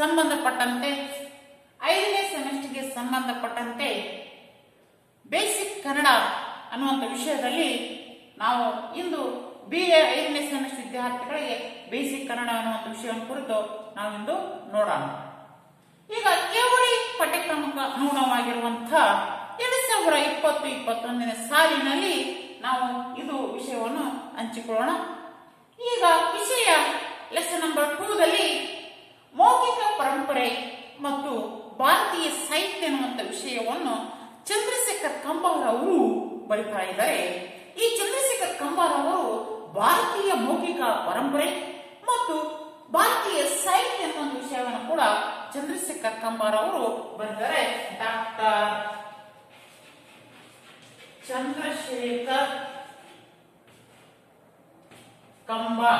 ಸಂಬಂಧಪಟ್ಟಂತೆ 5ನೇ ಸೆಮಿಸ್ಟರ್ಗೆ ಸಂಬಂಧಪಟ್ಟಂತೆ ಬೇಸಿಕ್ ಕನ್ನಡ ಅನ್ನುವಂಥ ವಿಷಯದಲ್ಲಿ ನಾವು ಇಂದು BA 5ನೇ ಸೆಮಿಸ್ಟರ್ ವಿದ್ಯಾರ್ಥಿಗಳಿಗೆ ಬೇಸಿಕ್ ಕನ್ನಡ ಅನ್ನುವಂಥ ವಿಷಯವನ್ನು ಕುರಿತು ನಾವಿಂದು ನೋಡೋಣ. ಈಗ ಕೇವಳಿ ಪಠ್ಯಕ್ರಮಕ್ಕೆ ಅನುಗುಣವಾಗಿರುವಂತಹ 2020-21ನೇ ಸಾಲಿನಲ್ಲಿ ನಾವು ಇದು ವಿಷಯವನ್ನು ಹಂಚಿಕೊಳ್ಳೋಣ. ಈಗ ವಿಷಯ ಲೆಸನ್ ನಂಬರ್ 2ದಲ್ಲಿ ಮೌಖಿಕ ಪರಂಪರೆ ಮತ್ತು ಭಾರತೀಯ ಸಾಹಿತ್ಯ ಎನ್ನುವಂತ ವಿಷಯವನ್ನು ಚಂದ್ರಶೇಖರ್ ಕಂಬಾರ ಅವರು ಬರೀತಾ ಇದ್ದಾರೆ. ಈ ಚಂದ್ರಶೇಖರ್ ಕಂಬಾರ ಅವರು ಭಾರತೀಯ ಮೌಖಿಕ ಪರಂಪರೆ ಮತ್ತು ಭಾರತೀಯ ಸಾಹಿತ್ಯ ಎನ್ನುವಂತ ವಿಷಯವನ್ನು ಕೂಡ ಚಂದ್ರಶೇಖರ್ ಕಂಬಾರ ಅವರು ಬರೆದಿದ್ದಾರೆ. ಡಾಕ್ಟರ್ ಚಂದ್ರಶೇಖರ್ ಕಂಬಾರ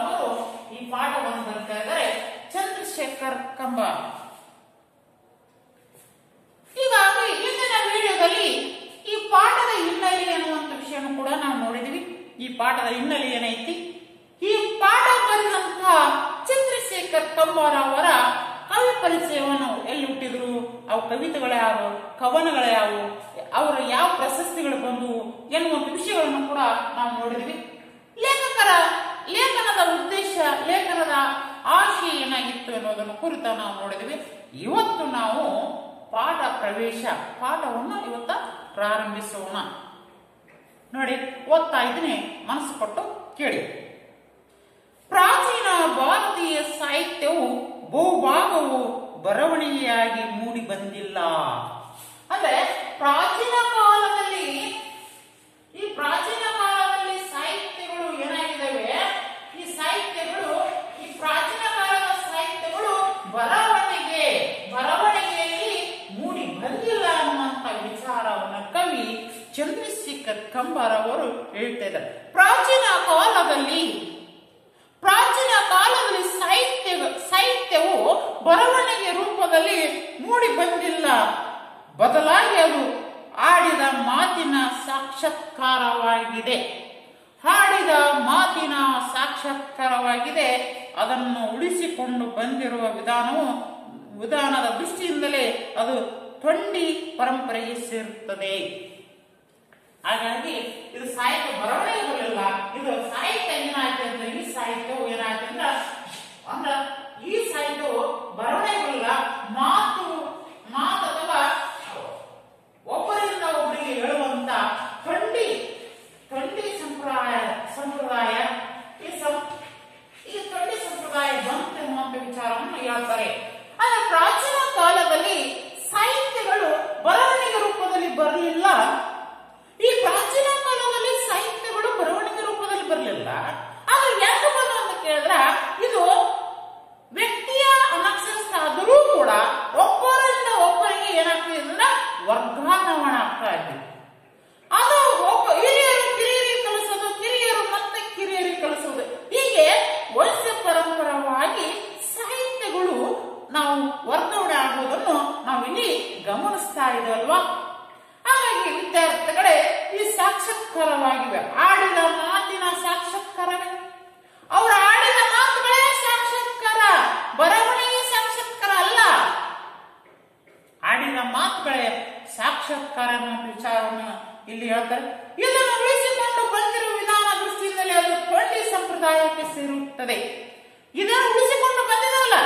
ಅವರು ಈ ಪಾಠವನ್ನು ಬರೆತಾ ಇದ್ದಾರೆ. ಚಂದ್ರಶೇಖರ್ ಕಂಬಾರ. ಹೀಗಾಗಿ ಇಂದಿನ ವಿಡಿಯೋದಲ್ಲಿ ಈ ಪಾಠದ ಹಿನ್ನೆಲೆ ಎನ್ನುವಂತ ವಿಷಯವನ್ನು ಕೂಡ ನಾವು ನೋಡಿದ್ವಿ. ಈ ಪಾಠದ ಹಿನ್ನೆಲೆ ಏನೈತಿ, ಈ ಪಾಠ ಬರೆದಂತಹ ಚಂದ್ರಶೇಖರ್ ಕಂಬಾರ ಅವರ ಕವಿ ಪರಿಚಯವನ್ನು ಎಲ್ಲಿ ಹುಟ್ಟಿದ್ರು, ಅವು ಕವಿತೆಗಳ್ಯಾವು, ಕವನಗಳ್ಯಾವು, ಅವರ ಯಾವ ಪ್ರಶಸ್ತಿಗಳು ಬಂದು ಎನ್ನುವಂತ ವಿಷಯಗಳನ್ನು ಕೂಡ ನಾವು ನೋಡಿದ್ವಿ. ಲೇಖನದ ಉದ್ದೇಶ, ಲೇಖನದ ಆಶಯ ಏನಾಗಿತ್ತು ಎನ್ನುವುದನ್ನು ಕುರಿತು ನಾವು ನೋಡಿದ್ವಿ. ಇವತ್ತು ನಾವು ಪಾಠವನ್ನು ಇವತ್ತ ಪ್ರಾರಂಭಿಸೋಣ. ನೋಡಿ, ಓದ್ತಾ ಇದ್ದೀನಿ, ಮನಸ್ಸು ಕೊಟ್ಟು ಕೇಳಿ. ಪ್ರಾಚೀನ ಭಾರತೀಯ ಸಾಹಿತ್ಯವು ಬಹುಭಾಗವು ಬರವಣಿಗೆಯಾಗಿ ಮೂಡಿ ಬಂದಿಲ್ಲ. ಅಂದ್ರೆ ಪ್ರಾಚೀನ ಕಾಲದಲ್ಲಿ ಸಾಹಿತ್ಯಗಳು ಏನಾಗಿದ್ದಾವೆ, ಈ ಪ್ರಾಚೀನ ಕಾಲದ ಸಾಹಿತ್ಯಗಳು ಬರವಣಿಗೆಯಲ್ಲಿ ಮೂಡಿ ಬಂದಿಲ್ಲ ಅನ್ನುವಂತ ವಿಚಾರವನ್ನು ಕವಿ ಚಂದ್ರಶೇಖರ್ ಕಂಬಾರ ಅವರು ಹೇಳ್ತಾ ಇದ್ದಾರೆ. ಪ್ರಾಚೀನ ಕಾಲದಲ್ಲಿ ಸಾಹಿತ್ಯವು ಬರವಣಿಗೆ ರೂಪದಲ್ಲಿ ಮೂಡಿ ಬಂದಿಲ್ಲ, ಬದಲಾಗಿ ಅದು ಆಡಿದ ಮಾತಿನ ಸಾಕ್ಷಾತ್ಕಾರವಾಗಿದೆ. ಅದನ್ನು ಉಳಿಸಿಕೊಂಡು ಬಂದಿರುವ ವಿಧಾನದ ದೃಷ್ಟಿಯಿಂದಲೇ ಅದು ತೊಂಡಿ ಪರಂಪರೆಗೆ ಸೇರುತ್ತದೆ. ಹಾಗಾಗಿ ಇದು ಸಾಹಿತ್ಯ ಬರವಣಿಗೆ ಬರಲಿಲ್ಲ, ಇದು ಸಾಹಿತ್ಯ ಏನಾಯ್ತು ಅಂದ್ರೆ, ಈ ಸಾಹಿತ್ಯವು ಏನಾಯ್ತು ಅಂದ್ರೆ ಈ ಸಾಹಿತ್ಯವು ಬರವಣಿಗೆ ಬರಲಿಲ್ಲ, ಮಾತು ಅಥವಾ ಒಬ್ಬರಿಂದ ಒಬ್ಬರಿಗೆ ಹೇಳುವಂತ ತೊಂಡಿ ಸಂಪ್ರದಾಯ ಈ ತೊಂಡಿ ಸಂಪ್ರದಾಯ ಬಂತು ಎನ್ನುವಂತ ವಿಚಾರವನ್ನು ಹೇಳ್ತಾರೆ. ಆದರೆ ಪ್ರಾಚೀನ ಕಾಲದಲ್ಲಿ ಸಾಹಿತ್ಯಗಳು ಬರವಣಿಗೆ ರೂಪದಲ್ಲಿ ಬರಲಿಲ್ಲ. ಈ ಪ್ರಾಚೀನ ಕಾಲದಲ್ಲಿ ಸಾಹಿತ್ಯಗಳು ಬರವಣಿಗೆ ರೂಪದಲ್ಲಿ ಬರಲಿಲ್ಲ. ಆದ್ರೆ ಯಾಕೆ ಬಂದು ಅಂತ ಕೇಳಿದ್ರೆ, ಇದು ವ್ಯಕ್ತಿಯ ಅನಕ್ಷರಸ್ಥ ಆದರೂ ಕೂಡ ಒಬ್ಬರಿಂದ ಒಬ್ಬರಿಗೆ ಏನಾಗ್ತದೆ ಅಂದ್ರೆ ವರ್ಗಾವಣೆ ಆಗ್ತಾ ಇದೆ. ಅದು ಹಿರಿಯರು ಕಿರಿಯರಿಗೆ ಕಲಿಸೋದು, ಕಿರಿಯರು ಮತ್ತೆ ಕಿರಿಯರಿಗೆ ಕಲಿಸೋದು, ಹೀಗೆ ವಂಶ ಪರಂಪರವಾಗಿ ಸಾಹಿತ್ಯಗಳು ನಾವು ವರ್ಗಾವಣೆ ಆಗುವುದನ್ನು ನಾವು ಇಲ್ಲಿ ಗಮನಿಸ್ತಾ ಇದ್ದೇವಲ್ವಾ. ಹಾಗಾಗಿ ವಿದ್ಯಾರ್ಥಿಗಳೇ, ಈ ಸಾಕ್ಷಾತ್ಕಾರವಾಗಿವೆ, ಆಡಿದ ಮಾತಿನ ಸಾಕ್ಷಾತ್ಕಾರವೇ, ಅವರ ಆಡಿದ ಮಾತುಗಳೇ ಸಾಕ್ಷಾತ್ಕಾರ, ಬರವಣಿಗೆ ಸಾಕ್ಷಾತ್ಕಾರ ಅಲ್ಲ. ಆಡಿದ ಮಾತುಗಳೇ ಸಾಕ್ಷಾತ್ಕಾರ ಅನ್ನೋ ವಿಚಾರವನ್ನು ಇಲ್ಲಿ ಹೇಳ್ತಾರೆ. ಇದನ್ನು ಉಳಿಸಿಕೊಂಡು ಬಂದಿರುವ ವಿಧಾನ ದೃಷ್ಟಿಯಿಂದಲೇ ಅದು ತೊಂಡಿ ಸಂಪ್ರದಾಯಕ್ಕೆ ಸೇರುತ್ತದೆ. ಇದನ್ನು ಉಳಿಸಿಕೊಂಡು ಬಂದಿದವಲ್ಲ,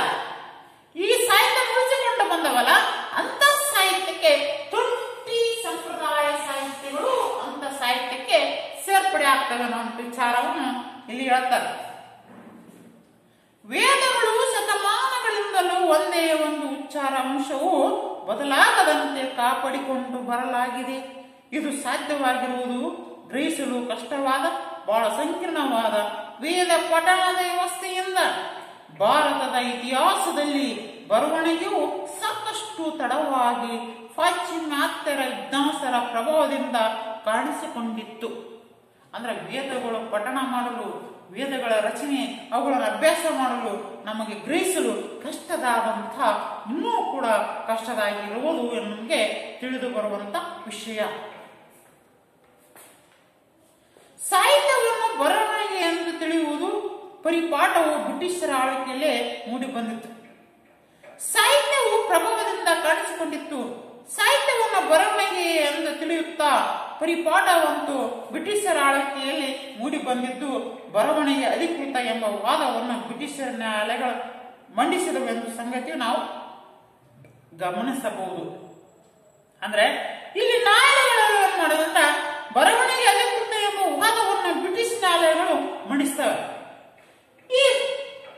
ಈ ಸಾಹಿತ್ಯ ಉಳಿಸಿಕೊಂಡು ಬಂದವಲ್ಲ, ಅಂತ ಸಾಹಿತ್ಯಕ್ಕೆ ತೊಂಡಿ ಸಂಪ್ರದಾಯ ಸಾಹಿತ್ಯಗಳು ಅಂತ ಸಾಹಿತ್ಯಕ್ಕೆ ಸೇರ್ಪಡೆ ಆಗ್ತವೆ ಅನ್ನೋ ವಿಚಾರವನ್ನು ಇಲ್ಲಿ ಹೇಳ್ತಾರೆ. ವೇದಗಳು ಶತಮಾನಗಳಿಂದಲೂ ಒಂದೇ ಒಂದು ಉಚ್ಚಾರ ಅಂಶವು ಬದಲಾಗದಂತೆ ಕಾಪಾಡಿಕೊಂಡು ಬರಲಾಗಿದೆ. ಇದು ಸಾಧ್ಯವಾಗಿರುವುದು ಗ್ರಹಿಸಲು ಕಷ್ಟವಾದ, ಬಹಳ ಸಂಕೀರ್ಣವಾದ ವೇದ ಪಠಣದ ವ್ಯವಸ್ಥೆಯಿಂದ. ಭಾರತದ ಇತಿಹಾಸದಲ್ಲಿ ಬರವಣಿಗೆಯು ಸಾಕಷ್ಟು ತಡವಾಗಿ ಪಾಶ್ಚಿಮಾತ್ಯರ ವಿದ್ವಾಂಸರ ಪ್ರಭಾವದಿಂದ ಕಾಣಿಸಿಕೊಂಡಿತ್ತು. ಅಂದ್ರೆ ವೇದಗಳು ಪಠಣ ಮಾಡಲು, ವೇದಗಳ ರಚನೆ, ಅವುಗಳನ್ನು ಅಭ್ಯಾಸ ಮಾಡಲು ನಮಗೆ ಗ್ರಹಿಸಲು ಕಷ್ಟದಾದಂಥ, ಇನ್ನೂ ಕೂಡ ಕಷ್ಟದಾಗಿರುವುದು ನಮಗೆ ತಿಳಿದು ಬರುವಂತ ವಿಷಯ. ಸಾಹಿತ್ಯವನ್ನು ಬರವಣಿಗೆ ಎಂದು ತಿಳಿಯುವುದು ಪರಿಪಾಠವು ಬ್ರಿಟಿಷರ ಆಳ್ವಿಕೆಯಲ್ಲೇ ಮೂಡಿ ಬಂದಿತ್ತು. ಸಾಹಿತ್ಯವು ಪ್ರಭಾವದಿಂದ ಕಾಣಿಸಿಕೊಂಡಿತ್ತು. ಸಾಹಿತ್ಯವನ್ನು ಬರವಣಿಗೆ ಎಂದು ತಿಳಿಯುತ್ತಾ ಪರಿಪಾಠವಂತೂ ಬ್ರಿಟಿಷರ ಆಳ್ವಿಕೆಯಲ್ಲಿ ಮೂಡಿ ಬಂದಿದ್ದು ಬರವಣಿಗೆ ಅಧಿಕೃತ ಎಂಬ ವಾದವನ್ನು ಬ್ರಿಟಿಷರ ನ್ಯಾಯಾಲಯಗಳು ಮಂಡಿಸಿದವೆಂದು ಸಂಗತಿಯು ನಾವು ಗಮನಿಸಬಹುದು. ಅಂದ್ರೆ ಇಲ್ಲಿ ನ್ಯಾಯಾಲಯಗಳು ಏನ್ ಮಾಡೋದಂದ್ರೆ ಬರವಣಿಗೆ ಅಧಿಕೃತ ಎಂಬ ವಾದವನ್ನು ಬ್ರಿಟಿಷ್ ನ್ಯಾಯಾಲಯಗಳು ಮಂಡಿಸ್ತವೆ. ಈ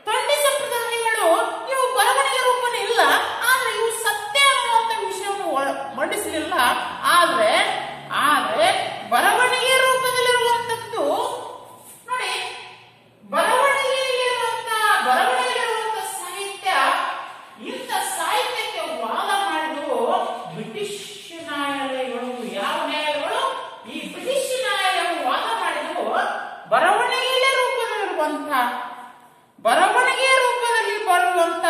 ತೊಂಡಿ ಸಂಪ್ರದಾಯಗಳು ಇವು ಬರವಣಿಗೆ ರೂಪನೇ ಇಲ್ಲ, ಆದ್ರೆ ಇವು ಸತ್ಯ ಅನ್ನುವಂತ ವಿಷಯವನ್ನು ಮಂಡಿಸಲಿಲ್ಲ. ಆದ್ರೆ ಬರವಣಿಗೆ ರೂಪದಲ್ಲಿರುವಂತದ್ದು ನೋಡಿ, ಬರವಣಿಗೆಯಲ್ಲಿರುವಂತ ಸಾಹಿತ್ಯ, ಇಂಥ ಸಾಹಿತ್ಯಕ್ಕೆ ವಾದ ಮಾಡಿದ್ರು ಬ್ರಿಟಿಷ್ ನ್ಯಾಯಾಲಯಗಳು. ಯಾವ ನ್ಯಾಯಾಲಯಗಳು? ಈ ಬ್ರಿಟಿಷ್ ನ್ಯಾಯಾಲಯಗಳು ವಾದ ಮಾಡಿದ್ರು ಬರವಣಿಗೆಯ ರೂಪದಲ್ಲಿ ಬರುವಂತ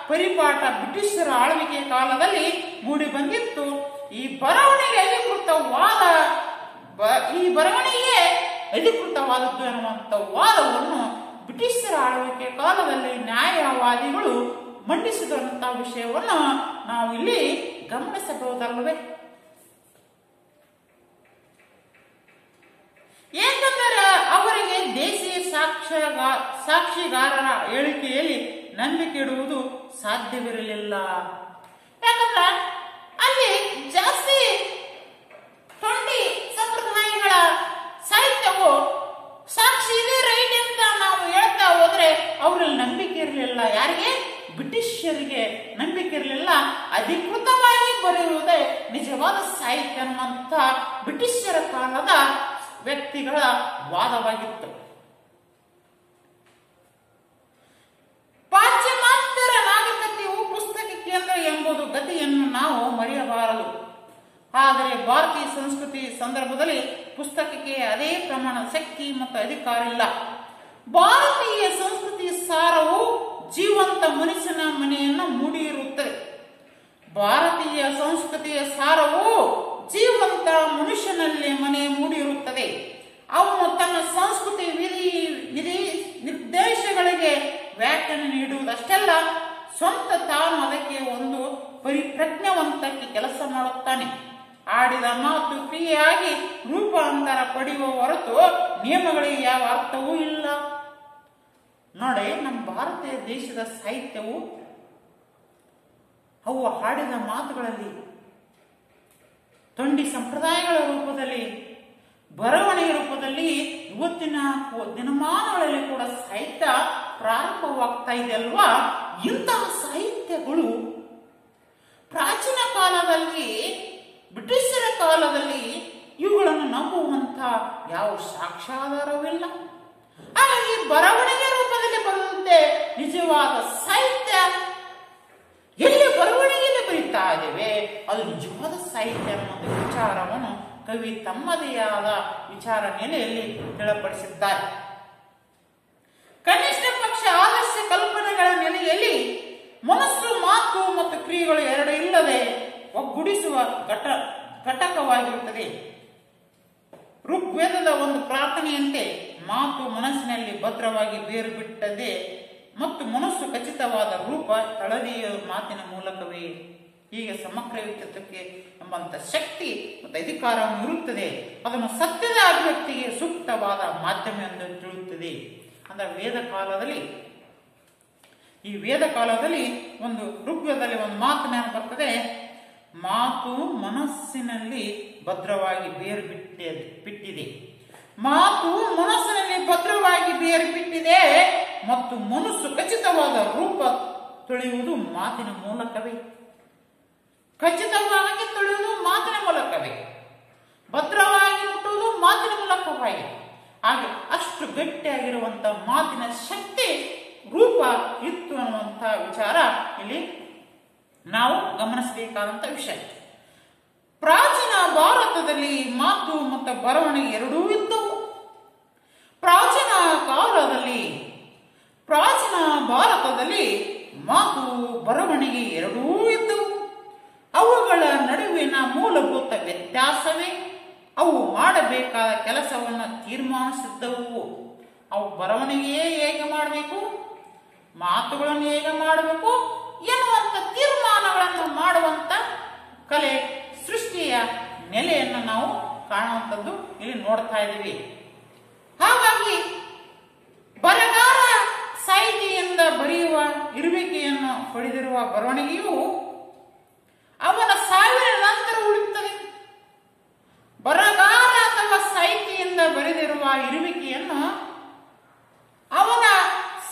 ಪರಿಪಾಠ ಬ್ರಿಟಿಷರ ಆಳ್ವಿಕೆ ಕಾಲದಲ್ಲಿ ಮೂಡಿ ಬಂದಿತ್ತು. ಈ ಬರವಣಿಗೆ ಅಧಿಕೃತವಾದದ್ದು ಎನ್ನುವಂತ ವಾದವನ್ನು ಬ್ರಿಟಿಷರ ಆಳ್ವಿಕೆ ಕಾಲದಲ್ಲಿ ನ್ಯಾಯವಾದಿಗಳು ಮಂಡಿಸಿದಂತಹ ವಿಷಯವನ್ನು ನಾವು ಇಲ್ಲಿ ಗಮನಿಸಬಹುದಲ್ಲವೇ? ಏಕೆಂದರೆ ಅವರಿಗೆ ದೇಶೀಯ ಸಾಕ್ಷಿಗಾರರ ಹೇಳಿಕೆಯಲ್ಲಿ ನಂಬಿಕೆ ಇಡುವುದು ಸಾಧ್ಯವಿರಲಿಲ್ಲ. ಯಾಕಂದ್ರೆ ಅಲ್ಲಿ ಜಾಸ್ತಿ ತೊಂಡಿ ಸಂಪ್ರದಾಯಗಳ ಸಾಹಿತ್ಯವು ಸಾಕ್ಷಿ ಇದೆ ರೈಟ್ ಅಂತ ನಾವು ಹೇಳ್ತಾ ಹೋದ್ರೆ ಅವರಲ್ಲಿ ನಂಬಿಕೆ ಇರಲಿಲ್ಲ. ಯಾರಿಗೆ? ಬ್ರಿಟಿಷರಿಗೆ ನಂಬಿಕೆ ಇರಲಿಲ್ಲ. ಅಧಿಕೃತವಾಗಿ ಬರೆಯುವುದೇ ನಿಜವಾದ ಸಾಹಿತ್ಯ ಅನ್ನುವಂತ ಬ್ರಿಟಿಷರ ಕಾಲದ ವ್ಯಕ್ತಿಗಳ ವಾದವಾಗಿತ್ತು. ಪಾಶ್ಚಿಮಾತ್ಯರ ನಾಗರಿಕತೆಯು ಪುಸ್ತಕ ಕೇಂದ್ರ ಎಂಬುದು ಗತಿಯನ್ನು ನಾವು ಮರೆಯಬಾರದು. ಆದರೆ ಭಾರತೀಯ ಸಂಸ್ಕೃತಿ ಸಂದರ್ಭದಲ್ಲಿ ಪುಸ್ತಕಕ್ಕೆ ಅದೇ ಪ್ರಮಾಣದ ಶಕ್ತಿ ಮತ್ತು ಅಧಿಕಾರ ಇಲ್ಲ. ಭಾರತೀಯ ಸಂಸ್ಕೃತಿಯ ಸಾರವು ಜೀವಂತ ಮನುಷ್ಯನ ಮನೆಯನ್ನು ಮೂಡಿರುತ್ತದೆ. ಭಾರತೀಯ ಸಂಸ್ಕೃತಿಯ ಸಾರವು ಜೀವಂತ ಮನುಷ್ಯನಲ್ಲಿ ಮನೆ ಮೂಡಿರುತ್ತದೆ. ಅವನು ತನ್ನ ಸಂಸ್ಕೃತಿ ವಿಧಿ ನಿರ್ದೇಶಗಳಿಗೆ ವ್ಯಾಖ್ಯಾನ ನೀಡುವುದಷ್ಟಲ್ಲ, ಸ್ವಂತ ತಾನು ಅದಕ್ಕೆ ಒಂದು ಪರಿಪ್ರಜ್ಞಾವಂತಕ್ಕೆ ಕೆಲಸ ಮಾಡುತ್ತಾನೆ. ಆಡಿದ ಮಾತು ಕ್ರಿಯೆಯಾಗಿ ರೂಪಾಂತರ ಪಡೆಯುವ ಹೊರತು ನಿಯಮಗಳಿಗೆ ಯಾವ ಅರ್ಥವೂ ಇಲ್ಲ. ನೋಡಿ, ನಮ್ಮ ಭಾರತೀಯ ದೇಶದ ಸಾಹಿತ್ಯವು ಅವು ಹಾಡಿದ ಮಾತುಗಳಲ್ಲಿ, ತೊಂಡಿ ಸಂಪ್ರದಾಯಗಳ ರೂಪದಲ್ಲಿ, ಬರವಣಿಗೆ ರೂಪದಲ್ಲಿ ಇವತ್ತಿನ ದಿನಮಾನಗಳಲ್ಲಿ ಕೂಡ ಸಾಹಿತ್ಯ ಪ್ರಾರಂಭವಾಗ್ತಾ ಇದೆ ಅಲ್ವಾ? ಇಂತಹ ಸಾಹಿತ್ಯಗಳು ಪ್ರಾಚೀನ ಕಾಲದಲ್ಲಿ, ಬ್ರಿಟಿಷರ ಕಾಲದಲ್ಲಿ ಇವುಗಳನ್ನು ನಂಬುವಂತ ಯಾವ ಸಾಕ್ಷ್ಯಾಧಾರವಿಲ್ಲ. ಹಾಗಾಗಿ ಬರವಣಿಗೆ ರೂಪದಲ್ಲಿ ಬರುವಂತೆ ನಿಜವಾದ ಸಾಹಿತ್ಯ ಎಲ್ಲಿ ಬರವಣಿಗೆಯಲ್ಲಿ ಬರೀತಾ ಇದ್ದೇವೆ ಅದು ನಿಜವಾದ ಸಾಹಿತ್ಯ ಅನ್ನೋ ವಿಚಾರವನ್ನು ಕವಿ ತಮ್ಮದೇ ಆದ ವಿಚಾರ ನೆಲೆಯಲ್ಲಿ ತಿಳಿಪಡಿಸಿದ್ದಾರೆ. ಕನಿಷ್ಠ ಪಕ್ಷ ಆದರ್ಶ ಕಲ್ಪನೆಗಳ ನೆಲೆಯಲ್ಲಿ ಮನಸ್ಸು, ಮಾತು ಮತ್ತು ಕ್ರಿಯೆಗಳು ಎರಡು ಇಲ್ಲದೆ ಒಗ್ಗೂಡಿಸುವ ಘಟಕವಾಗಿರುತ್ತದೆ. ಋಗ್ವೇದದ ಒಂದು ಪ್ರಾರ್ಥನೆಯಂತೆ ಮಾತು ಮನಸ್ಸಿನಲ್ಲಿ ಭದ್ರವಾಗಿ ಬೇರು ಬಿಟ್ಟದೆ ಮತ್ತು ಮನಸ್ಸು ಖಚಿತವಾದ ರೂಪ ತಳದಿಯ ಮಾತಿನ ಮೂಲಕವೇ. ಹೀಗೆ ಸಮಗ್ರ ವ್ಯಕ್ತಿತ್ವಕ್ಕೆ ಎಂಬಂತ ಶಕ್ತಿ ಮತ್ತು ಅಧಿಕಾರವನ್ನು ಇರುತ್ತದೆ. ಅದನ್ನು ಸತ್ಯದ ಅಭಿವ್ಯಕ್ತಿಗೆ ಸೂಕ್ತವಾದ ಮಾಧ್ಯಮ ಎಂದು ತಿಳಿಯುತ್ತದೆ. ಅಂದ್ರೆ ವೇದ ಕಾಲದಲ್ಲಿ ಒಂದು ಋಗ್ವೇದದಲ್ಲಿ ಒಂದು ಮಾತು ಜ್ಞಾನ ಬರ್ತದೆ. ಮಾತು ಮನಸ್ಸಿನಲ್ಲಿ ಭದ್ರವಾಗಿ ಬೇರು ಬಿಟ್ಟಿದೆ. ಮಾತು ಮನಸ್ಸಿನಲ್ಲಿ ಭದ್ರವಾಗಿ ಬೇರು ಬಿಟ್ಟಿದೆ ಮತ್ತು ಮನಸ್ಸು ಖಚಿತವಾದ ರೂಪ ತಿಳಿಯುವುದು ಮಾತಿನ ಮೂಲಕವೇ. ಖಚಿತವಾಗಿ ತಿಳಿಯುವುದು ಮಾತಿನ ಮೂಲಕವೇ, ಭದ್ರವಾಗಿ ಮುಟ್ಟುವುದು ಮಾತಿನ ಮೂಲಕವಾಗಿ. ಹಾಗೆ ಅಷ್ಟು ಗಟ್ಟಿಯಾಗಿರುವಂತಹ ಮಾತಿನ ಶಕ್ತಿ ರೂಪ ಇತ್ತು ಅನ್ನುವಂತಹ ವಿಚಾರ ಇಲ್ಲಿ ನಾವು ಗಮನಿಸಬೇಕಾದಂತ ವಿಷಯ. ಪ್ರಾಚೀನ ಭಾರತದಲ್ಲಿ ಮಾತು ಮತ್ತು ಬರವಣಿಗೆ ಎರಡೂ ಇದ್ದವು. ಪ್ರಾಚೀನ ಭಾರತದಲ್ಲಿ ಮಾತು ಬರವಣಿಗೆ ಎರಡೂ ಇದ್ದವು. ಅವುಗಳ ನಡುವಿನ ಮೂಲಭೂತ ವ್ಯತ್ಯಾಸವೇ ಅವು ಮಾಡಬೇಕಾದ ಕೆಲಸವನ್ನು ತೀರ್ಮಾನಿಸಿದ್ದವು. ಅವು ಬರವಣಿಗೆಯೇ ಹೇಗೆ ಮಾಡಬೇಕು, ಮಾತುಗಳನ್ನು ಹೇಗೆ ಮಾಡಬೇಕು ಎನ್ನುವಂತ ತೀರ್ಮಾನಗಳನ್ನು ಮಾಡುವಂತ ಕಲೆ ಸೃಷ್ಟಿಯ ನೆಲೆಯನ್ನು ನಾವು ಕಾಣುವಂಥದ್ದು ಇಲ್ಲಿ ನೋಡ್ತಾ ಇದ್ದೀವಿ. ಹಾಗಾಗಿ ಬರಗಾರ ಸಾಹಿತಿಯಿಂದ ಬರೆಯುವ ಇರುವಿಕೆಯನ್ನು ಪಡೆದಿರುವ ಬರವಣಿಗೆಯು ಅವನ ಸಾವಿನ ನಂತರ ಉಳಿಯುತ್ತದೆ. ಬರಗಾರ ಅಥವಾ ಸಾಹಿತಿಯಿಂದ ಬರೆದಿರುವ ಇರುವಿಕೆಯನ್ನು ಅವನ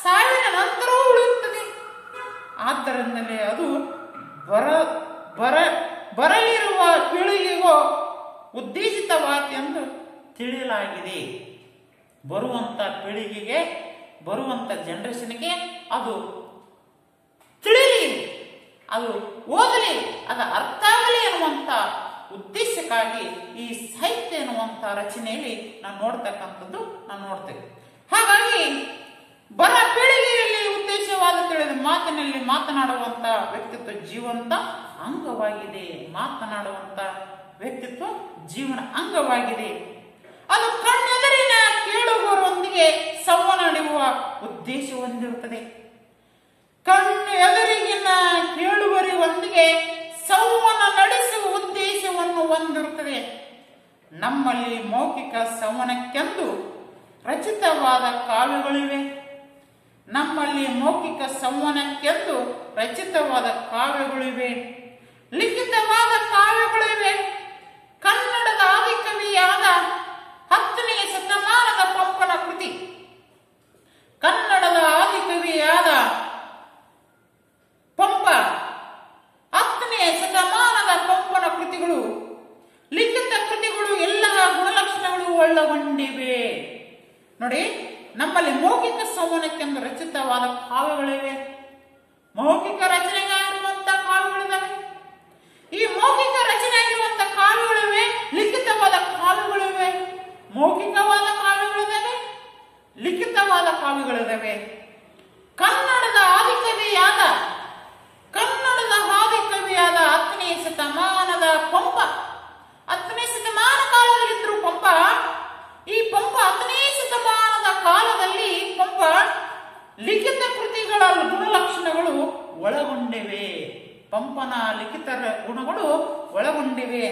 ಸಾವಿನ ನಂತರವೂ ಉಳಿಯುತ್ತದೆ. ಆದ್ದರಿಂದಲೇ ಅದು ಬರಲಿರುವ ಪೀಳಿಗೆಗೂ ಉದ್ದೇಶಿತವಾದ ಎಂದು ತಿಳಿಯಲಾಗಿದೆ. ಬರುವಂತ ಪೀಳಿಗೆಗೆ, ಬರುವಂತ ಜನರೇಷನ್ಗೆ ಅದು ತಿಳಿಯಲಿ, ಅದು ಓದಲಿ, ಅದರ ಅರ್ಥ ಆಗಲಿ ಎನ್ನುವಂತ ಉದ್ದೇಶಕ್ಕಾಗಿ ಈ ಸಾಹಿತ್ಯ ಎನ್ನುವಂತ ರಚನೆಯಲ್ಲಿ ನಾವು ನೋಡ್ತೇವೆ. ಹಾಗಾಗಿ ಬರ ಪೀಳಿಗೆಯಲ್ಲಿ ಉದ್ದೇಶವಾದ ತಿಳಿದ ಮಾತಿನಲ್ಲಿ ಮಾತನಾಡುವಂತ ವ್ಯಕ್ತಿತ್ವ ಜೀವಂತ ಅಂಗವಾಗಿದೆ. ಮಾತನಾಡುವಂತ ವ್ಯಕ್ತಿತ್ವ ಜೀವನ ಅಂಗವಾಗಿದೆ. ಅದು ಕಣ್ಣೆದುರಿನ ಕೇಳುಗರೊಂದಿಗೆ ಸಂವಹನ ನಡೆಯುವ ಉದ್ದೇಶ ಹೊಂದಿರುತ್ತದೆ. ಕಣ್ಣು ಎದುರಿಗಿನ ಕೇಳುವರಿಗೊಂದಿಗೆ ಸಂವಹನ ನಡೆಸುವ ಉದ್ದೇಶವನ್ನು ಹೊಂದಿರುತ್ತದೆ. ನಮ್ಮಲ್ಲಿ ಮೌಖಿಕ ಸಂವಹನಕ್ಕೆಂದು ರಚಿತವಾದ ಕಾವ್ಯಗಳಿವೆ. ಲಿಖಿತವಾದ ಕಾವ್ಯಗಳಿವೆ. ಕನ್ನಡದ ಆದಿಕವಿಯಾದ 10ನೇ ಶತಮಾನದ ಪಂಪನ ಕೃತಿ, ಕನ್ನಡದ ಆದಿಕವಿಯಾದ ಪಂಪ 10ನೇ ಶತಮಾನದ ಪಂಪನ ಕೃತಿಗಳು, ಲಿಖಿತ ಕೃತಿಗಳು ಎಲ್ಲ ಗುಣಲಕ್ಷಣಗಳು ಒಳಗೊಂಡಿವೆ. ನೋಡಿ, ನಮ್ಮಲ್ಲಿ ಮೌಖಿಕ ಸಂವಹನಕ್ಕೆಂದು ರಚಿತವಾದ ಕಾವ್ಯಗಳಿವೆ. ಮೌಖಿಕ ರಚನೆಗಾಗಿರುವಂತಹ ಕಾವ್ಯಗಳಿವೆ. ಈ ಮೌಖಿಕ ರಚನೆಯಾಗಿರುವಂತಹ ಕಾವ್ಯಗಳಿವೆ, ಲಿಖಿತವಾದ ಕಾವ್ಯಗಳಿವೆ. ಮೌಖಿಕವಾದ ಕಾವ್ಯಗಳಿದ್ದಾವೆ, ಲಿಖಿತವಾದ ಕಾವ್ಯಗಳಿದ್ದಾವೆ. ಕನ್ನಡದ ಆದಿಕವಿಯಾದ 10ನೇ ಶತಮಾನದ ಪಂಪ, 10ನೇ ಶತಮಾನ ಕಾಲದಲ್ಲಿದ್ದರು ಪಂಪ. ಈ ಪಂಪ 10ನೇ ಶತಮಾನದ ಕಾಲದಲ್ಲಿ ಪಂಪ ಲಿಖಿತ ಕೃತಿಗಳ ಗುಣಲಕ್ಷಣಗಳು ಒಳಗೊಂಡಿವೆ. ಪಂಪನ ಲಿಖಿತ ಗುಣಗಳು ಒಳಗೊಂಡಿವೆ.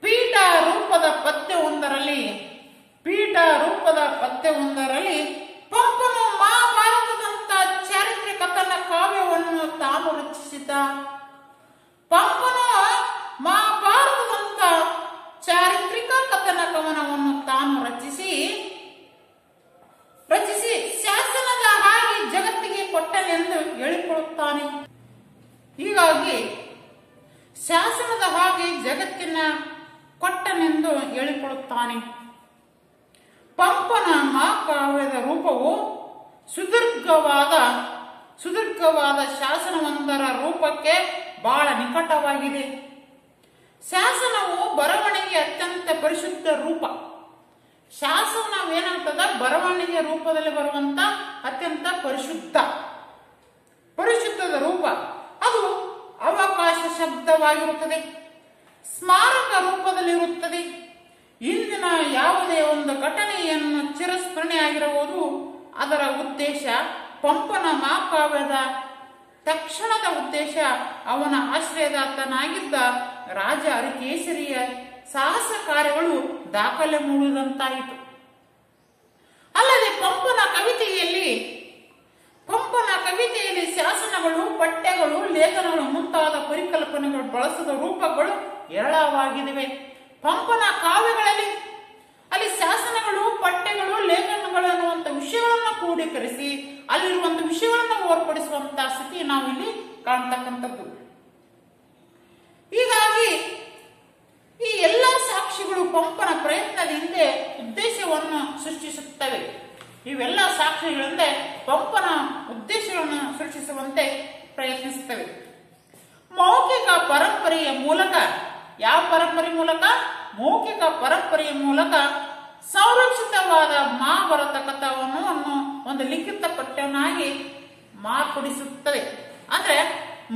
ಪೀಠ ರೂಪದ ಪದ್ಯವೊಂದರಲ್ಲಿ ಪಂಪನು ಮಹಾಭಾರತದಂತ ಚಾರಿತ್ರಿಕ ತನ್ನ ಕಾವ್ಯವನ್ನು ತಾನು ರಚಿಸಿದ. ಪಂಪನು ಮಹಾಭಾರತದಂತ ಚಾರಿತ್ರಿಕ ಕಥನ ಕವನವನ್ನು ತಾನು ರಚಿಸಿ ಶಾಸನದ ಹಾಗೆ ಜಗತ್ತಿಗೆ ಕೊಟ್ಟನೆಂದು ಹೇಳಿಕೊಳ್ಳುತ್ತಾನೆ. ಹೀಗಾಗಿ ಶಾಸನದ ಹಾಗೆ ಜಗತ್ತಿನ ಕೊಟ್ಟನೆಂದು ಹೇಳಿಕೊಳ್ಳುತ್ತಾನೆ. ಪಂಪನ ಮಹಾಕಾವ್ಯದ ರೂಪವು ಸುದೀರ್ಘವಾದ ಶಾಸನವೊಂದರ ರೂಪಕ್ಕೆ ಬಹಳ ನಿಕಟವಾಗಿದೆ. ಶಾಸನವು ಬರವಣಿಗೆ ಅತ್ಯಂತ ಪರಿಶುದ್ಧ ರೂಪ. ಶಾಸನವೇನಾಗ್ತದ, ಬರವಣಿಗೆ ರೂಪದಲ್ಲಿ ಬರುವಂತ ಅತ್ಯಂತ ಪರಿಶುದ್ಧದ ರೂಪ. ಅದು ಅವಕಾಶ ಶಬ್ದವಾಗಿರುತ್ತದೆ, ಸ್ಮಾರಕ ರೂಪದಲ್ಲಿರುತ್ತದೆ. ಇಂದಿನ ಯಾವುದೇ ಒಂದು ಘಟನೆಯನ್ನು ಚಿರಸ್ಮರಣೆಯಾಗಿರಬಹುದು. ಅದರ ಉದ್ದೇಶ, ಪಂಪನ ಮಹಾಕಾವ್ಯದ ತಕ್ಷಣದ ಉದ್ದೇಶ ಅವನ ಆಶ್ರಯದಾತನಾಗಿದ್ದ ರಾಜ ಹರಿಕೇಸರಿಯ ಸಾಹಸ ಕಾರ್ಯಗಳು ದಾಖಲೆ ಮೂಡುವುದಂತಾಯಿತು. ಅಲ್ಲದೆ ಪಂಪನ ಕವಿತೆಯಲ್ಲಿ ಶಾಸನಗಳು, ಪಠ್ಯಗಳು, ಲೇಖನಗಳು ಮುಂತಾದ ಪರಿಕಲ್ಪನೆಗಳು ಬಳಸಿದ ರೂಪಗಳು ಹೇರಳವಾಗಿವೆ. ಪಂಪನ ಕಾವ್ಯಗಳಲ್ಲಿ ಅಲ್ಲಿ ಶಾಸನಗಳು, ಪಠ್ಯಗಳು, ಲೇಖನಗಳು ಅನ್ನುವಂಥ ವಿಷಯಗಳನ್ನು ಕ್ರೋಢೀಕರಿಸಿ ಅಲ್ಲಿರುವಂತಹ ವಿಷಯಗಳನ್ನು ಓರ್ಪಡಿಸುವಂತಹ ಸ್ಥಿತಿ ನಾವು ಇಲ್ಲಿ ಕಾಣ್ತಕ್ಕಂಥದ್ದು. ಹೀಗಾಗಿ ಈ ಎಲ್ಲ ಸಾಕ್ಷಿಗಳು ಪಂಪನ ಪ್ರಯತ್ನದಿಂದ ಉದ್ದೇಶವನ್ನು ಸೃಷ್ಟಿಸುತ್ತವೆ. ಇವೆಲ್ಲ ಸಾಕ್ಷಿಗಳಿಂದ ಪಂಪನ ಉದ್ದೇಶಗಳನ್ನು ಸೃಷ್ಟಿಸುವಂತೆ ಪ್ರಯತ್ನಿಸುತ್ತವೆ. ಮೌಖಿಕ ಪರಂಪರೆಯ ಮೂಲಕ, ಯಾವ ಪರಂಪರೆ ಮೂಲಕ? ಮೌಖಿಕ ಪರಂಪರೆಯ ಮೂಲಕ ಸಂರಕ್ಷಿತವಾದ ಮಹಾಭಾರತ ಕಥಾವನ್ನು ಒಂದು ಲಿಖಿತ ಪಠ್ಯವನ್ನಾಗಿ ಮಾರ್ಪಡಿಸುತ್ತದೆ. ಅಂದ್ರೆ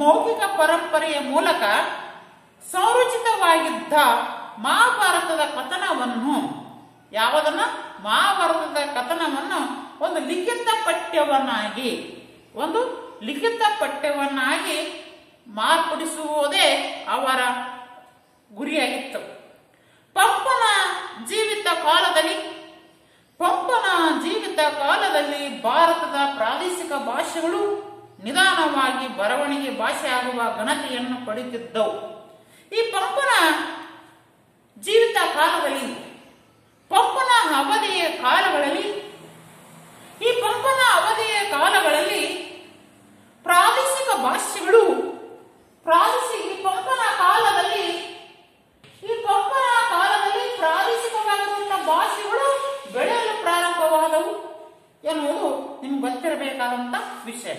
ಮೌಖಿಕ ಪರಂಪರೆಯ ಮೂಲಕ ಸಂರಚಿತವಾಗಿದ್ದ ಮಹಾಭಾರತದ ಕಥನವನ್ನು ಯಾವುದನ್ನ ಮಹಾಭಾರತದ ಕಥನವನ್ನು ಒಂದು ಲಿಖಿತ ಪಠ್ಯವನ್ನಾಗಿ ಮಾರ್ಪಡಿಸುವುದೇ ಅವರ ಗುರಿಯಾಗಿತ್ತು. ಪಂಪನ ಜೀವಿತ ಕಾಲದಲ್ಲಿ ಭಾರತದ ಪ್ರಾದೇಶಿಕ ಭಾಷೆಗಳು ನಿಧಾನವಾಗಿ ಬರವಣಿಗೆ ಭಾಷೆಯಾಗುವ ಘನತೆಯನ್ನು ಪಡೆಯುತ್ತಿದ್ದವು. ಈ ಪಂಪನ ಜೀವಿತ ಕಾಲದಲ್ಲಿ, ಪಂಪನ ಅವಧಿಯ ಕಾಲಗಳಲ್ಲಿ ಪ್ರಾದೇಶಿಕ ಭಾಷೆಗಳು ಪ್ರಾದೇಶಿಕವಾಗಿರುವಂತಹ ಭಾಷೆಗಳು ಬೆಳೆಯಲು ಪ್ರಾರಂಭವಾದವು ಎನ್ನುವುದು ನಿಮ್ಗೆ ಗೊತ್ತಿರಬೇಕಾದಂತ ವಿಷಯ.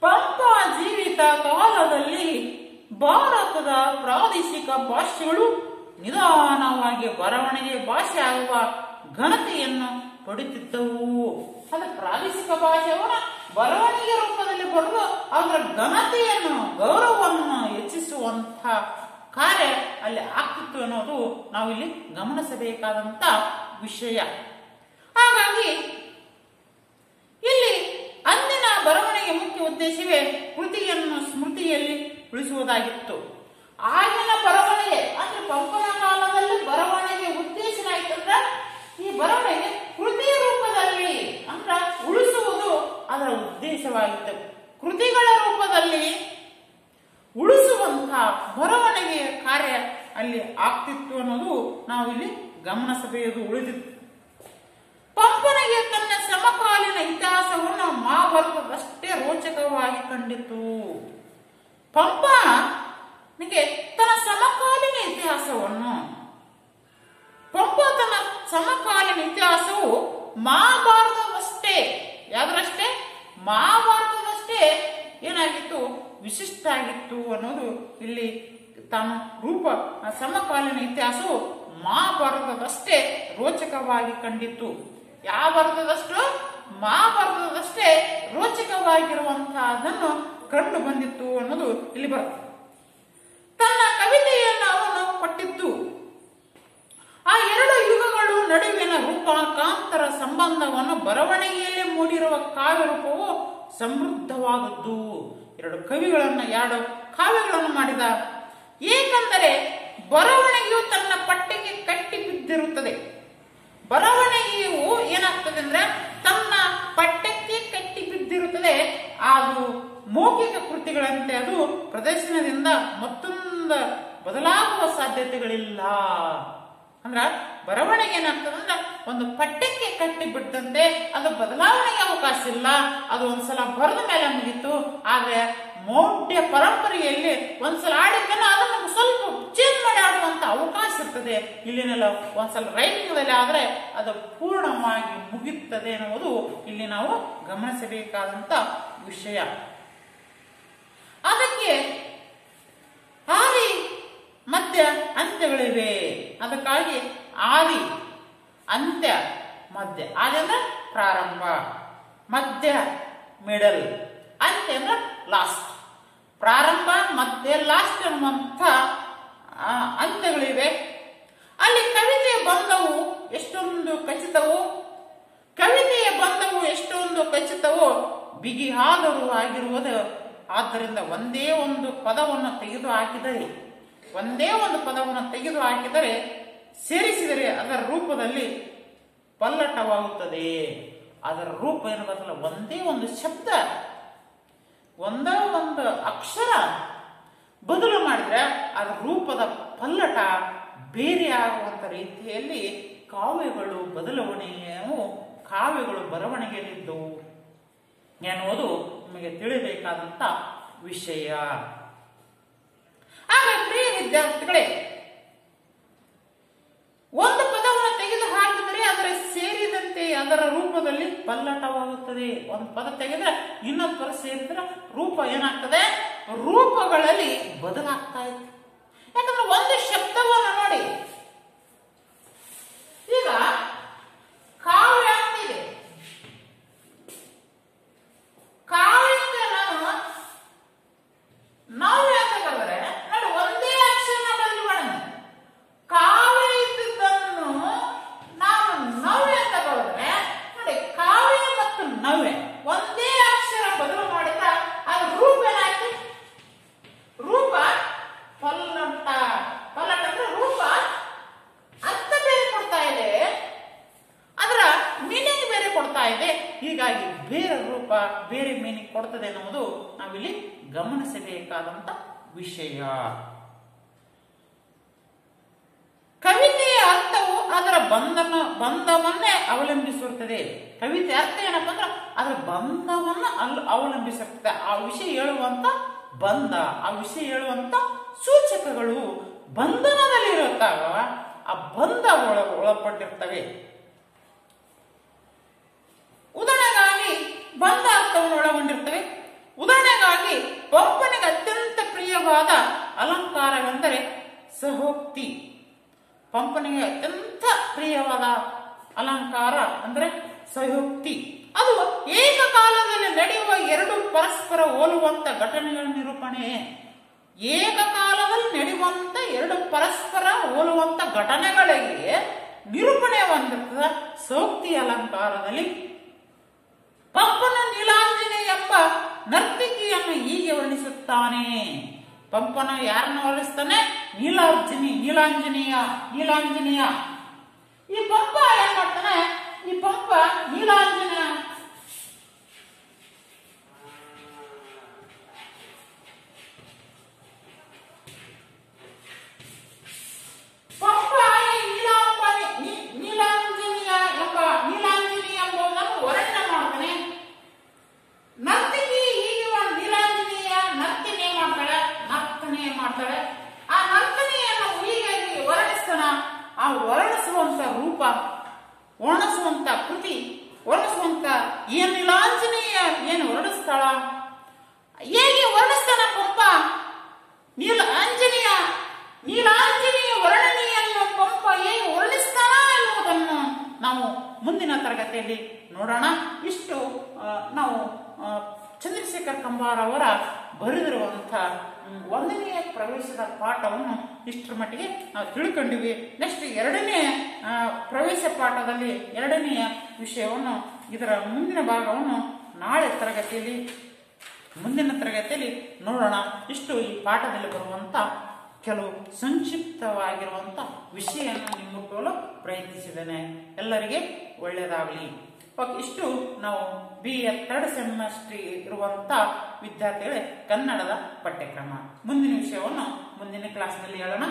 ಪಂಪ ಜೀವಿತ ಕಾಲದಲ್ಲಿ ಭಾರತದ ಪ್ರಾದೇಶಿಕ ಭಾಷೆಗಳು ನಿಧಾನವಾಗಿ ಬರವಣಿಗೆ ಭಾಷೆ ಆಗುವ ಘನತೆಯನ್ನು ಪಡೆಯುತ್ತಿದ್ದವು. ಅಂದ್ರೆ ಪ್ರಾದೇಶಿಕ ಭಾಷೆಯವನ್ನ ಬರವಣಿಗೆ ರೂಪದಲ್ಲಿ ಬರೆದು ಅದರ ಘನತೆಯನ್ನು, ಗೌರವವನ್ನು ಹೆಚ್ಚಿಸುವಂತಹ ಕಾರ್ಯ ಅಲ್ಲಿ ಆಗ್ತಿತ್ತು ಅನ್ನೋದು ನಾವಿಲ್ಲಿ ಗಮನಿಸಬೇಕಾದಂತ ವಿಷಯ. ಹಾಗಾಗಿ ಇಲ್ಲಿ ಅಂದಿನ ಬರವಣಿಗೆ ಮುಖ್ಯ ಉದ್ದೇಶವೇ ಕೃತಿಯನ್ನು ಸ್ಮೃತಿಯಲ್ಲಿ ಉಳಿಸುವುದಾಗಿತ್ತು. ಆಗಿನ ಬರವಣಿಗೆ ಅಂದ್ರೆ ಪಂಪನ ಕಾಲದಲ್ಲಿ ಬರವಣಿಗೆ ಉದ್ದೇಶ ಆಯ್ತಂದ್ರ ಈ ಬರವಣಿಗೆ ಕೃತಿಯ ರೂಪದಲ್ಲಿ ಅಂದ್ರ ಉಳಿಸುವುದು ಅದರ ಉದ್ದೇಶವಾಗಿತ್ತು. ಕೃತಿಗಳ ರೂಪದಲ್ಲಿ ಉಳಿಸುವಂತಹ ಬರವಣಿಗೆಯ ಕಾರ್ಯ ಅಲ್ಲಿ ಆಗ್ತಿತ್ತು ಅನ್ನೋದು ನಾವಿಲ್ಲಿ ಗಮನಿಸಬೇಕು. ಉಳಿದಿತ್ತು. ಪಂಪನಿಗೆ ತನ್ನ ಸಮಕಾಲೀನ ಇತಿಹಾಸವನ್ನು ಮಹಾಭಾರತದಷ್ಟೇ ರೋಚಕವಾಗಿ ಕಂಡಿತು. ಪಂಪನಿಗೆ ತನ್ನ ಸಮಕಾಲೀನ ಇತಿಹಾಸವು ಮಹಾಭಾರತದಷ್ಟೇ ಏನಾಗಿತ್ತು, ವಿಶಿಷ್ಟ ಆಗಿತ್ತು ಅನ್ನೋದು ಇಲ್ಲಿ ತಾನು ಸಮಕಾಲೀನ ಇತಿಹಾಸವು ಮಹಾಭಾರತದಷ್ಟೇ ರೋಚಕವಾಗಿ ಕಂಡಿತ್ತು. ಯಾವ ಭಾರತದಷ್ಟು? ಮಹಾಭಾರತದಷ್ಟೇ ರೋಚಕವಾಗಿರುವಂತಹದನ್ನು ಕಂಡು ಬಂದಿತ್ತು ಅನ್ನೋದು ಇಲ್ಲಿ ಬರುತ್ತೆ. ತನ್ನ ಕವಿತೆಯನ್ನು ಅವನು ಕೊಟ್ಟಿತ್ತು. ಆ ಎರಡು ಯುಗಗಳು ನಡುವಿನ ರೂಪಾಂತರ ಸಂಬಂಧವನ್ನು ಬರವಣಿಗೆಯಲ್ಲಿ ಮೂಡಿರುವ ಕಾವ್ಯ ರೂಪವು ಸಮೃದ್ಧವಾದದ್ದು. ಎರಡು ಕಾವ್ಯಗಳನ್ನು ಮಾಡಿದ. ಏಕೆಂದರೆ ಬರವಣಿಗೆಯು ತನ್ನ ಪಟ್ಟಿಗೆ ಕಟ್ಟಿ ಬಿದ್ದಿರುತ್ತದೆ. ಬರವಣಿಗೆಯು ಏನಾಗ್ತದೆ ಅಂದ್ರೆ ತನ್ನ ಪಠ್ಯಕ್ಕೆ ಕಟ್ಟಿ ಬಿದ್ದಿರುತ್ತದೆ. ಅದು ಮೌಖಿಕ ಕೃತಿಗಳಂತೆ ಅದು ಪ್ರದರ್ಶನದಿಂದ ಮತ್ತೊಂದು ಬದಲಾಗುವ ಸಾಧ್ಯತೆಗಳಿಲ್ಲ. ಅಂದ್ರ ಬರವಣಿಗೆ ಏನಾಗ್ತದಂದ್ರ ಒಂದು ಪಠ್ಯಕ್ಕೆ ಕಟ್ಟಿ ಬಿಟ್ಟಂತೆ ಅದು ಬದಲಾವಣೆಗೆ ಅವಕಾಶ ಇಲ್ಲ. ಅದು ಒಂದ್ಸಲ ಬರೆದ ಮೇಲೆ ಮುಗಿತು. ಆದ್ರೆ ಮೌಢ್ಯ ಪರಂಪರೆಯಲ್ಲಿ ಒಂದ್ಸಲ ಆಡಿದ್ದನ್ನು ಅದನ್ನು ಸ್ವಲ್ಪ ಚೇಂಜ್ ಮಾಡಿ ಆಡುವಂತ ಅವಕಾಶ ಇರ್ತದೆ. ಇಲ್ಲಿನೆಲ್ಲ ಒಂದ್ಸಲ ರೈಟಿಂಗ್ದಲ್ಲಿ ಆದ್ರೆ ಅದು ಪೂರ್ಣವಾಗಿ ಮುಗಿಯುತ್ತದೆ ಎನ್ನುವುದು ಇಲ್ಲಿ ನಾವು ಗಮನಿಸಬೇಕಾದಂತ ವಿಷಯ. ಅದಕ್ಕೆ ಆದಿ ಮಧ್ಯ ಅಂತ್ಯಗಳಿವೆ. ಅದಕ್ಕಾಗಿ ಆದಿ, ಅಂತ್ಯ, ಮಧ್ಯ. ಆದಿ ಅಂದ್ರೆ ಪ್ರಾರಂಭ, ಮಧ್ಯ ಮಿಡಲ್, ಅಂತ್ಯ ಅಂದ್ರೆ ಲಾಸ್ಟ್. ಪ್ರಾರಂಭ, ಮಧ್ಯ, ಲಾಸ್ಟ್ ಅನ್ನುವಂಥ ಅಂತ್ಯಗಳಿವೆ. ಅಲ್ಲಿ ಕವಿತೆಯ ಬಂಧವು ಎಷ್ಟೊಂದು ಖಚಿತವೋ ಬಿಗಿ ಆದರೂ ಆಗಿರುವುದು. ಆದ್ದರಿಂದ ಒಂದೇ ಒಂದು ಪದವನ್ನು ತೆಗೆದು ಹಾಕಿದರೆ ಸೇರಿಸಿದರೆ ಅದರ ರೂಪದಲ್ಲಿ ಪಲ್ಲಟವಾಗುತ್ತದೆ. ಅದರ ರೂಪ ಏನು ಬದಲ ಒಂದೇ ಒಂದು ಶಬ್ದ, ಒಂದೇ ಒಂದು ಅಕ್ಷರ ಬದಲು ಮಾಡಿದ್ರೆ ಅದರ ರೂಪದ ಪಲ್ಲಟ ಬೇರೆ ಆಗುವಂತ ರೀತಿಯಲ್ಲಿ ಕಾವ್ಯಗಳು ಬರವಣಿಗೆಯಲ್ಲಿದ್ದವು ಎನ್ನುವುದು ನಿಮಗೆ ತಿಳಿಬೇಕಾದಂತ ವಿಷಯ. ಆಗ ಪ್ರಿಯ ವಿದ್ಯಾರ್ಥಿಗಳೇ, ಒಂದು ಪದವನ್ನು ತೆಗೆದು ಹಾಕಿದರೆ ಅದರ ಸೇರಿದಂತೆ ಅದರ ರೂಪದಲ್ಲಿ ಪಲ್ಲಟವಾಗುತ್ತದೆ. ಒಂದು ಪದ ತೆಗೆದ್ರೆ ಇನ್ನೊಂದು ಪದ ಸೇರಿದ್ರೆ ರೂಪ ಏನಾಗ್ತದೆ, ರೂಪಗಳಲ್ಲಿ ಬದಲಾಗ್ತಾ ಇದೆ. ಯಾಕಂದ್ರೆ ಒಂದು ಶಬ್ದವನ್ನು ನೋಡಿ, ಈಗ ಕಾವ್ಯ ಅಂತಿದೆ. ಕಾವ್ಯಕ್ಕೆ ನಾವು ಯಾಕೆ ಕರೆದ್ರೆ ನೋಡಿ ಒಂದೇ ಅಕ್ಷರ ಬದಲು ಮಾಡೋಣ. ಕಾವ್ಯ ಇದ್ದದ್ದನ್ನು ಬೇರೆ ಮೀನಿಂಗ್ ಕೊಡ್ತದೆ ಎನ್ನುವುದು ನಾವಿಲ್ಲಿ ಗಮನಿಸಬೇಕಾದಂತ ವಿಷಯ. ಕವಿತೆಯ ಅರ್ಥವು ಅದರ ಬಂಧವನ್ನೇ ಅವಲಂಬಿಸಿರುತ್ತದೆ. ಕವಿತೆ ಅರ್ಥ ಏನಪ್ಪ ಅಂದ್ರೆ ಅದರ ಬಂಧವನ್ನ ಅವಲಂಬಿಸಿರ್ತದೆ. ಆ ವಿಷಯ ಹೇಳುವಂತ ಬಂಧ, ಆ ವಿಷಯ ಹೇಳುವಂತ ಸೂಚಕಗಳು ಬಂಧನದಲ್ಲಿ ಇರುತ್ತಾಗ ಆ ಬಂಧ ಒಳಪಟ್ಟಿರ್ತವೆ. ಉದಾಹರಣೆಗಾಗಿ ಬಂಧ ಅರ್ಥವನ್ನು ಒಳಗೊಂಡಿರ್ತವೆ. ಉದಾಹರಣೆಗಾಗಿ ಪಂಪನಿಗೆ ಅತ್ಯಂತ ಪ್ರಿಯವಾದ ಅಲಂಕಾರವೆಂದರೆ ಸಹೋಕ್ತಿ. ಪಂಪನಿಗೆ ಅತ್ಯಂತ ಪ್ರಿಯವಾದ ಅಲಂಕಾರ ಅಂದ್ರೆ ಸಹೋಕ್ತಿ. ಅದು ಏಕಕಾಲದಲ್ಲಿ ನಡೆಯುವ ಎರಡು ಪರಸ್ಪರ ಹೋಲುವಂತ ಘಟನೆಗಳ ನಿರೂಪಣೆ. ಏಕಕಾಲದಲ್ಲಿ ನಡೆಯುವಂತ ಎರಡು ಪರಸ್ಪರ ಹೋಲುವಂತ ಘಟನೆಗಳಿಗೆ ನಿರೂಪಣೆ ಹೊಂದಿರ್ತದ ಸಹೋಕ್ತಿ ಅಲಂಕಾರದಲ್ಲಿ. ಪಂಪನ ನೀಲಾಂಜನಿ ಎಂಬ ನರ್ತಿಕಿಯನ್ನು ಹೀಗೆ ವರ್ಣಿಸುತ್ತಾನೆ. ಪಂಪನ ಯಾರನ್ನು ವರ್ಣಿಸ್ತಾನೆ? ನೀಲಾಂಜನೇಯ. ಈ ಪಂಪ ಏನ್ ಮಾಡ್ತಾನೆ? ಈ ಪಂಪ ನೀಲಾಂಜನೇಯ ಎಂಬುದನ್ನು ವರ್ಣನೆ ಮಾಡ್ತಾನೆ. ನರ್ತಕಿ ಹೀಗೆ ನರ್ತನೆ ಮಾಡ್ತಾಳೆ. ಆ ನರ್ತನೆಯನ್ನು ಹೀಗಾಗಿ ವರ್ಣಿಸ್ತಾನ. ಆ ವರ್ಣಿಸುವಂತ ರೂಪ, ವರ್ಣಿಸುವಂತ ಕೃತಿ, ವರ್ಣಿಸುವಂತ ನೀಲಾಂಜನೇಯ ಏನು ವರ್ಣಿಸ್ತಾಳ, ಹೇಗೆ ವರ್ಣಿಸ್ತಾನ ಪಂಪ ನೀಲಾಂಜನೇಯ ವರ್ಣನೆಯನ್ನು ಪಂಪ ಹೇಗೆ ವರ್ಣಿಸ್ತಾನ ಎನ್ನುವುದನ್ನು ನಾವು ಮುಂದಿನ ತರಗತಿಯಲ್ಲಿ ನೋಡೋಣ. ಇಷ್ಟು ನಾವು ಚಂದ್ರಶೇಖರ್ ಕಂಬಾರ ಅವರ ಬರೆದಿರುವಂತಹ 1ನೇ ಪ್ರವೇಶದ ಪಾಠವನ್ನು ಇಷ್ಟರ ಮಟ್ಟಿಗೆ ನಾವು ತಿಳ್ಕೊಂಡಿವಿ. ನೆಕ್ಸ್ಟ್ 2ನೇ ಪ್ರವೇಶ ಪಾಠದಲ್ಲಿ 2ನೇ ವಿಷಯವನ್ನು, ಇದರ ಮುಂದಿನ ಭಾಗವನ್ನು ಮುಂದಿನ ತರಗತಿಯಲ್ಲಿ ನೋಡೋಣ. ಇಷ್ಟು ಈ ಪಾಠದಲ್ಲಿ ಬರುವಂತ ಕೆಲವು ಸಂಕ್ಷಿಪ್ತವಾಗಿರುವಂತ ವಿಷಯವನ್ನು ನಿಮ್ಮುಟ್ಟಲು ಪ್ರಯತ್ನಿಸಿದ್ದೇನೆ. ಎಲ್ಲರಿಗೆ ಒಳ್ಳೆಯದಾಗಲಿ. ಇಷ್ಟು ನಾವು BA 3rd ಸೆಮಿಸ್ಟರ್ ಇರುವಂತ ವಿದ್ಯಾರ್ಥಿಗಳೇ ಕನ್ನಡದ ಪಠ್ಯಕ್ರಮ. ಮುಂದಿನ ವಿಷಯವನ್ನು ಮುಂದಿನ ಕ್ಲಾಸ್ನಲ್ಲಿ ಹೇಳೋಣ.